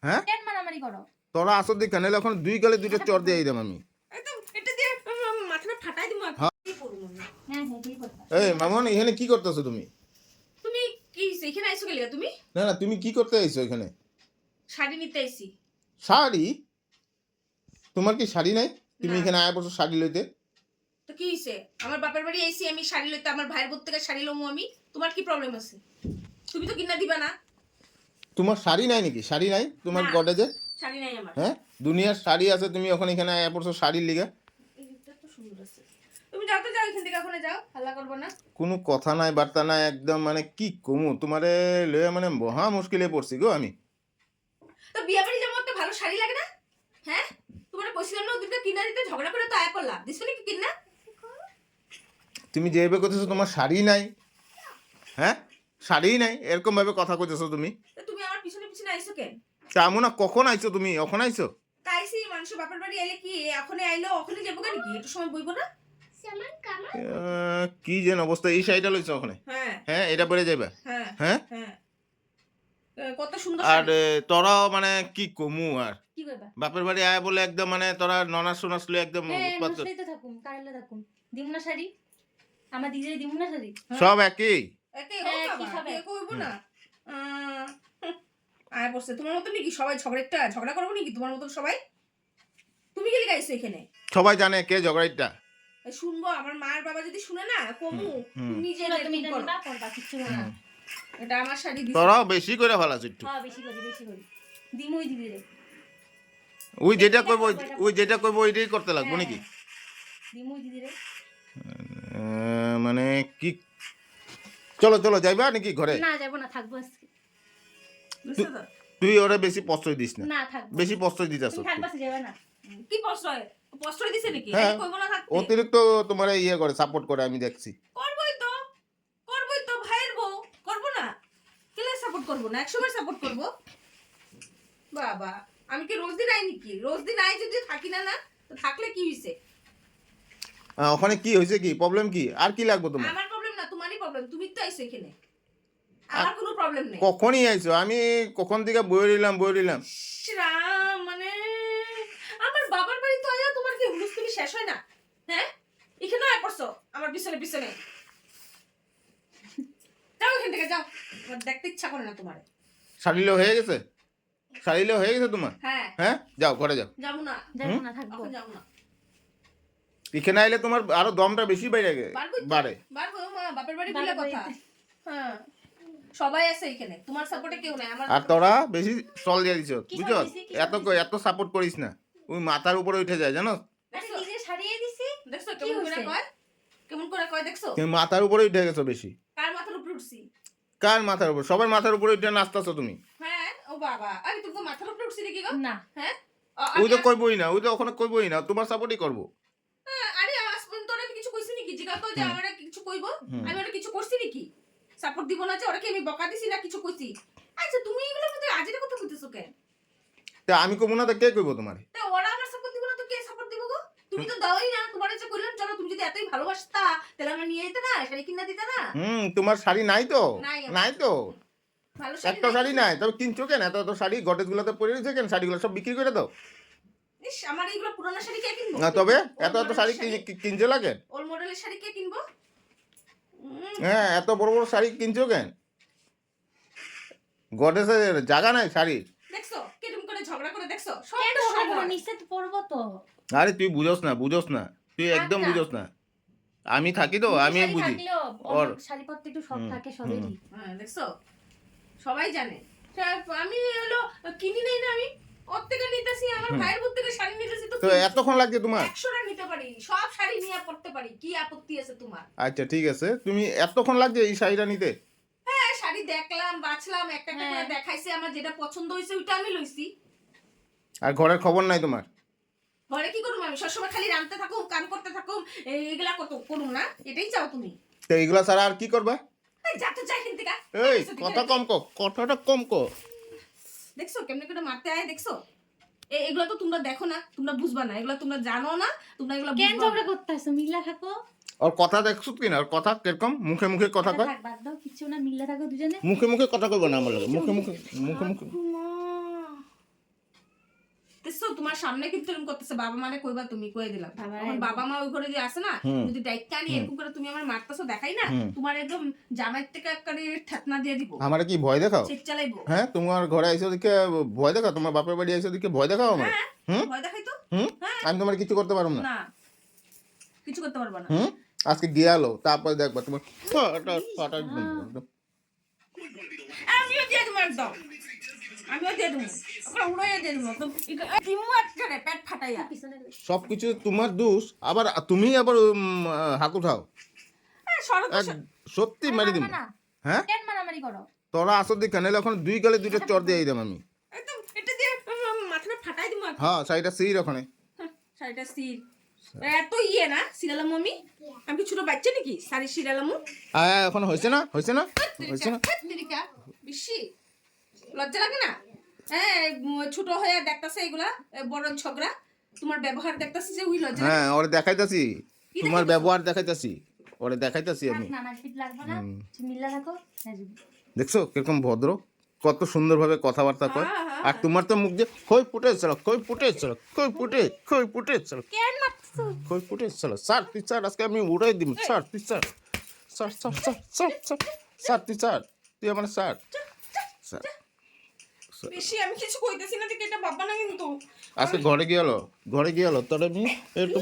হ্যাঁ কেন মারামারি করো? তোরা আসর দিকে নাহলে এখন দুই গালে দুইটা চর দিয়ে দিলাম আমি। একদম এটা দিয়ে মাথাটা ফাটাই দিমু এখন হ্যাঁ। কি করব আমি? হ্যাঁ হ্যাঁ ঠিক কথা। এই মামন এখানে কি করতেছো তুমি? তুমি কি এখানে আইছো গেলে তুমি? না না তুমি কি করতে আইছো এখানে? শাড়ি নিতে আইছি। শাড়ি? তোমার কি শাড়ি নাই? তুমি না। এখানে আয়া বসো শাড়ি লইতে? তো কি হইছে? আমার বাপের বাড়ি আইছি আমি শাড়ি লইতে, আমার ভাইয়ের বোন থেকে শাড়ি লমু আমি। তোমার কি প্রবলেম আছে? তুমি তো কিনা দিবা না। তোমার শাড়ি নাই নাকি? শাড়ি নাই তোমার না। গডেজে? শাড়ি নাই আমার। হ্যাঁ দুনিয়ার শাড়ি আছে, তুমি ওখানে এখানে আয়া পড়ছো শাড়ির লিগা? এটা তো সুন্দর আছে। তুমি যাও তো যাও এখান থেকে ওখানে যাও, হাল্লা করবো না। কোনো কথা নাই বার্তা নাই, একদম মানে কি কমু তোমারে লয়ে মানে মহা মুশকিলে পড়ছি গো আমি। তো বিয়ে বাড়ি যাবো একটা ভালো শাড়ি লাগে না? হ্যাঁ? তোমার কইছিলাম না ওদিনকে কিনা দিতে, ঝগড়া করে তো আয়া করলা। দিছো নাকি কিনা? তুমি যেভাবে করতেছো তোমার শাড়ি নাই, হ্যাঁ শাড়ি নাই এরকম ভাবে কথা কইতেছো তুমি। তো তুমি আমার পিছনে পিছনে আইছো কেন? তেমন না, কখন আইছো তুমি? এখন আইছো? তাইছি মানুষ বাপের বাড়ি আইলে কি এখনই আইলো ওখানে যাবো কেন কি? একটু সময় বইবো না? কি যেন অবস্থা, এই শাড়িটা লইছো ওখানে? হ্যাঁ হ্যাঁ এটা পরে যাবে? হ্যাঁ হ্যাঁ হ্যাঁ। কত সুন্দর আর শাড়ি। তোরাও মানে কি কমু আর কি কইবা? বাপের বাড়ি আয় বলে একদম মানে তোরা ননাস সোনাস লয়ে একদম হ্যাঁ উৎপাত কর- নসলেই তো থাকুম, কারেলে থাকুম। দিমু না শাড়ি? আমার দিদিরে দিমু না শাড়ি? সব একই। একে হ্যাঁ, হোক কি আবার, খাবে? কে কইবো না? আয় বসে তোমার মতো নাকি সবাই ঝগড়া করবো নাকি তোমার মতো সবাই? তুমি গেলে গাইছো এখানে? সবাই জানে কে ঝগড়াইটা। শুনবো আমার মায়ের বাবা যদি শুনে না কমু হুম। তুমি নিজে চলো তুমি এরকম এটা করো। নিবা, করবা, কিচ্ছু হবে না। এটা আমার শাড়ি দিছো। তোরাও বেশি করে ফেলাছ একটু। হ্যাঁ বেশি করি বেশি করি। দিমুই দিদিরে। ওই যেটা কইব ওই যেটা কইব ওইটাই করতে লাগবো নাকি? দিমুই দিদিরে। মানে কি চলো চলো যাইবা নাকি ঘরে? না যাবো না, থাকবো আজকে। বুঝছো তো? তুই ওরা বেশি প্রশ্রয় দিস না, না থাকবো। বেশি প্রশ্রয় দিতেছ। তুমি থাকবা যাবে না। কি প্রশ্রয়? প্রশ্রয় দিছে নাকি? হ্যাঁ। আমি কইবো না থাকতে। অতিরিক্ত তোমার ইয়ে করে সাপোর্ট করে আমি দেখছি। করবোই তো। করবোই তো ভাইয়ের বউ। করবো না? কেলে সাপোর্ট করবো না? 100 বার সাপোর্ট করবো। বাবা, আমি কি রোজ দিন আই নাকি? রোজ দিন আই যদি থাকি না না, তো থাকলে কি হইছে? ওখানে কি হয়েছে, কি প্রবলেম কি, আর কি লাগবে তোমার? আমার প্রবলেম না, তোমারই প্রবলেম। তুমি তো আইছো এখানে। আমার কোনো প্রবলেম নেই। কখনই আইছো? আমি কখন থেকে বই রইলাম। রাম, মানে আমার বাবার বাড়ি তো আয়া তোমার কি হুলুস্থুলি শেষ হয় না? হ্যাঁ? এখানে আয় পড়ছো আমার পিছনে পিছনে। যাও এখান থেকে যাও। আমার দেখতে ইচ্ছা করে না তোমার। শাড়িলো হয়ে গেছে? শাড়িলো হয়ে গেছে তোমার? হ্যাঁ, হ্যাঁ যাও ঘরে যাও। যাবো না। যাবো না, থাকবো। এখন যাবো না। এখানে আইলে তোমার আরো দমটা বেশি বাইরে বাড়বই তো। বাড়ে। বাড়বো মা, বাপের বাড়ি বলে বাপের কথা। বাড়িতে। হ্যাঁ। সবাই আছে এখানে। তোমার সাপোর্টে কেউ নাই। আমার আর তোরা বেশি চল দিয়ে দিছ, কি বুঝছো? করে দিছি, কি করে এত এত সাপোর্ট করিস না, ওই মাথার উপরে উঠে যায় জানো? আরে নিজে সারিয়ে দিছি। দেখছো কি কেমন করে হইছে? কয়? কেমন করে কয় দেখছো? তুমি মাথার উপরে উঠে গেছো বেশি। কার মাথার উপর উঠছি? কার মাথার উপর? সবার মাথার উপরে উঠে নাচতেছো তুমি। হ্যাঁ, ও বাবা। আরে তুমি তো মাথার উপর উঠছি নাকি গো? না হ্যাঁ? ওই তো কইবই না, ওই তো ওখানে কইবই না, তোমার সাপোর্টই করবো। আরে আসবেন তোরা কি কিছু কইছি নাকি? জিজ্ঞাসা তো যে আমরা কিছু কইবো? হুম। আমি ওরা কিছু করছি নাকি? সাপোর্ট দিব না যে ওরা কি আমি বকা দিছি না কিছু কইছি? আচ্ছা তুমি এগুলো মধ্যে আজের কথা কইতেছো কেন? তা আমি কইবো না তো কে কইবো তোমার? তা ওরা আমার সাপোর্ট দিব না তো কে সাপোর্ট দিব গো? তুমি তো দাওই না। তোমার যে কইলাম চলো তুমি যদি এতই ভালোবাসতা তাহলে আমরা নিয়ে যেতে না, শাড়ি কিনা দিতে না। তোমার শাড়ি নাই তো? নাই আমার। নাই তো? ভালো একটা শাড়ি নাই, তবে কিনছো কেন? এত এত শাড়ি গডেজ গুলোতে পরে রয়েছে কেন? শাড়িগুলো সব বিক্রি করে দাও। ইস, আমার এইগুলো পুরানো শাড়ি কে কিনবো? না তবে এত ওল্ড এত মডেলের শাড়ি কিনছো লাগে? ওল্ড মডেলের শাড়ি কে কিনবো? হ্যাঁ এত বড় বড় শাড়ি কিনছো কেন? গডেজের জায়গা নাই শাড়ি। দেখছো কিরকম করে ঝগড়া করে দেখছো? সব কেন তো ওখানে সময়। নিচে তো পড়বো তো। আরে তুই বুঝোস না, তুই একদম থাক না। বুঝোস না। আমি থাকি তো, আমি শাড়ি বুঝি। থাকলেও ওর শাড়ি পরতে একটু শখ হুম, থাকে সবেরই। হ্যাঁ, দেখছো সবাই জানে। তা আমি হলো কিনি নাই না আমি। ওর থেকে নিতেছি, আমার ভাইয়ের বোন থেকে শাড়ি নিতেছি তো তো এতক্ষণ লাগছে তোমার? 100টা নিতে পারি, সব শাড়ি নিয়ে পড়তে পারি, কি আপত্তি আছে তোমার? আচ্ছা ঠিক আছে, তুমি এতক্ষণ লাগছে এই শাড়িটা নিতে? হ্যাঁ, শাড়ি দেখলাম, বাছলাম, একটা একটা করে হ্যাঁ। দেখাইছে, আমার যেটা পছন্দ হয়েছে ওইটা আমি লইছি। আর ঘরের খবর নাই তোমার? ঘরে কি করুম আমি? সবসময় খালি রাঁধতে থাকুম, কাম করতে থাকুম, এগুলা করুম না? এটাই চাও তুমি? তো এইগুলা ছাড়া আর কি করবা? এই যা তো যাই এখান থেকে। এই কথা কম কো, কথাটা কম কো। দেখছো কেমনে করে মারতে আয় দেখছো? এগুলো তো তোমরা দেখো না, তোমরা বুঝবা না, এগুলো তোমরা জানো না, তোমরা এগুলো কেন বুঝবা ঝগড়া না। করতেছো? মিল্লা থাকো। ওর কথা দেখছো কিনা? ওর কথা কিরকম মুখে মুখে কথা কয়? থাক বাদ দাও, কিচ্ছু না, মিল্লা থাকো দুজনে। মুখে মুখে কথা কইবো না আমার লগে, মুখে মুখে মুখে মুখে। মা, তোমার সামনে কিন্তু এরকম করতেছে, বাবা মানে কইবা তুমি কই দিলাম। বাবা- এখন বাবা মা ওই ঘরে যে আছে না, হুম। যদি দায়িত্ব আনি এরকম করে তুমি আমার মারতেছো দেখাই না, হুম। তোমার একদম জামাইয়ের থেকে একবারে ঠেতনা দিয়ে দিব, আমার কি ভয় দেখাও? চেক চালাইবো। হ্যাঁ, তোমার ঘরে আইসো দিকে ভয় দেখাও? তোমার বাপের বাড়ি আইসো দিকে ভয় দেখাও আমার? হ্যাঁ, হুম ভয় দেখাই তো। হুম হ্যাঁ। আমি তোমার কিছু করতে পারবো না। না, কিছু করতে পারবা না। হুম আজকে গিয়ালো, তারপরে দেখবা তোমার ফাটা একদম। আমিও দিয়ে দেবো একদম, আমিও দিয়ে দেবো, ওকে উড়াইয়া দিয়ে দেবো তো, দিমু আজকে পেট ফাটাইয়া। পিছনে সবকিছু তোমার দোষ, আবার তুমি আবার হাঁকু খাও। সরো তো, সত্যি মারি দিম। না হ্যাঁ, কেন মারামারি করো? তোরা আসো দিকে নাহলে এখন দুই গালে দুইটা চর দিয়ে দিলাম আমি। একদম এটা দিয়ে মাথাটা ফাটাই দিমু। হ্যাঁ, শাড়িটা সেই ওখানে। শাড়িটা সিল এত ইয়ে না সিরালাম আমি, আমি কি ছোট বাচ্চা নাকি শাড়ি সিরালামু? এখন হয়েছে না, হয়েছে না, হয়েছে না। তিরিকা বেশি লজ্জা লাগে না? হ্যাঁ, ছোট হয়ে দেখতাছে এগুলা বড় ঝগড়া, তোমার ব্যবহার দেখতাছে যে ওই লজ্জা লাগে? হ্যাঁ, ওরে দেখাইতাছি, তোমার ব্যবহার দেখাইতাছি, ওরে দেখাইতাছি আমি। না না পিট লাগবে না, তুমি মিল্লা থাকো। দেখছো কিরকম ভদ্র, কত সুন্দরভাবে কথাবার্তা কয়। হ্যাঁ, হ্যাঁ, আর তোমার তো মুখ দিয়ে কই ফুটে চলো, কই ফুটে চলো, কই ফুটে চলো, কেন মারছো? কই ফুটে চলো। স্যার তুই স্যার, আজকে আমি উড়াই দিব। স্যার তুই sir, sir sir sir sir sir sir তুই স্যার, তুই আমার স্যার। স্যার বেশি আমি কিছু কইতেছি না দেখে এটা বাবা না কিন্তু। আজকে ঘরে গিয়ে হলো, ঘরে গিয়ে হলো তোর আমি একটু